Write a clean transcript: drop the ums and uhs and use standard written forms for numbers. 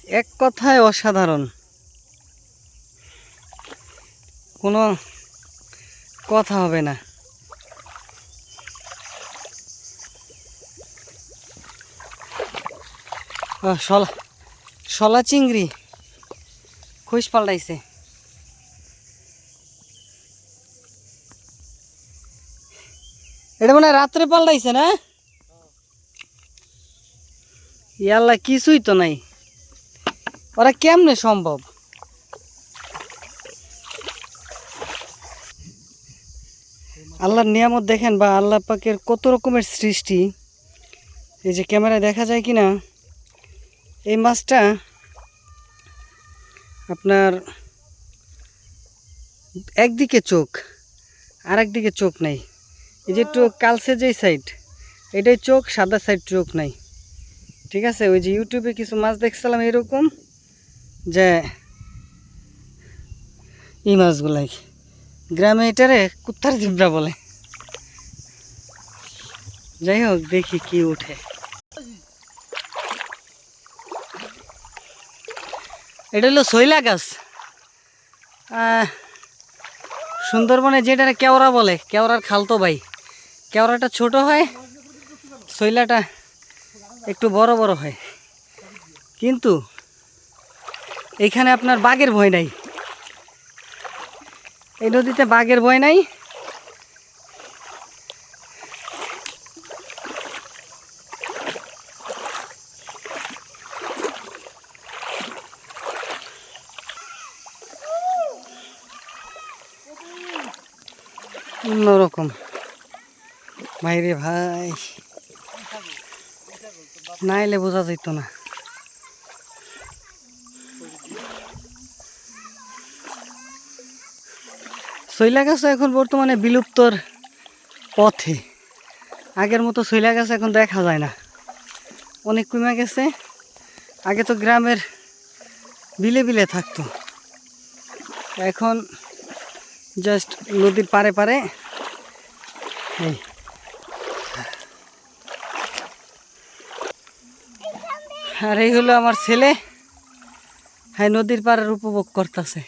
এক কথায় অসাধারণ, কোনো কথা হবে না। শলা শলা চিংড়ি খোঁজ পাল্টাইছে। এটা মানে রাত্রে পাল্টাইছে না? ইয়াল্লা কিছুই তো নাই, ওরা কেমনে সম্ভব? আল্লাহর নিয়ামত দেখেন, বা আল্লাহ পাকের কত রকমের সৃষ্টি। এই যে ক্যামেরায় দেখা যায় কি না, এই মাছটা আপনার একদিকে চোখ আর একদিকে চোখ নাই। এই যে একটু কালসে যেই সাইড এটাই চোখ, সাদা সাইড চোখ নাই। ঠিক আছে, ওই যে ইউটিউবে কিছু মাছ দেখছিলাম এরকম, যে এই মাছগুলাই গ্রামে এটারে কুত্তার জিব্রা বলে। যাই হোক, দেখি কি উঠে। এটা হলো শৈলা গাছ। সুন্দরবনে যেটা কেওড়া বলে, কেওড়ার খালতো ভাই। কেওড়াটা ছোট হয়, শৈলাটা একটু বড় বড় হয়। কিন্তু এখানে আপনার বাঘের ভয় নাই, এই নদীতে বাঘের ভয় নাই। অন্যরকম ভাইরে ভাই, না এলে বোঝা যেত না। শৈলা গাছ এখন বর্তমানে বিলুপ্তর পথে। আগের মতো শৈলা গাছ এখন দেখা যায় না, অনেক কমে গেছে। আগে তো গ্রামের বিলে বিলে থাকতো, এখন জাস্ট নদীর পারে পারে। এই আর এই হলো আমার ছেলে, হ্যাঁ নদীর পাড়ের উপভোগ করতেছে।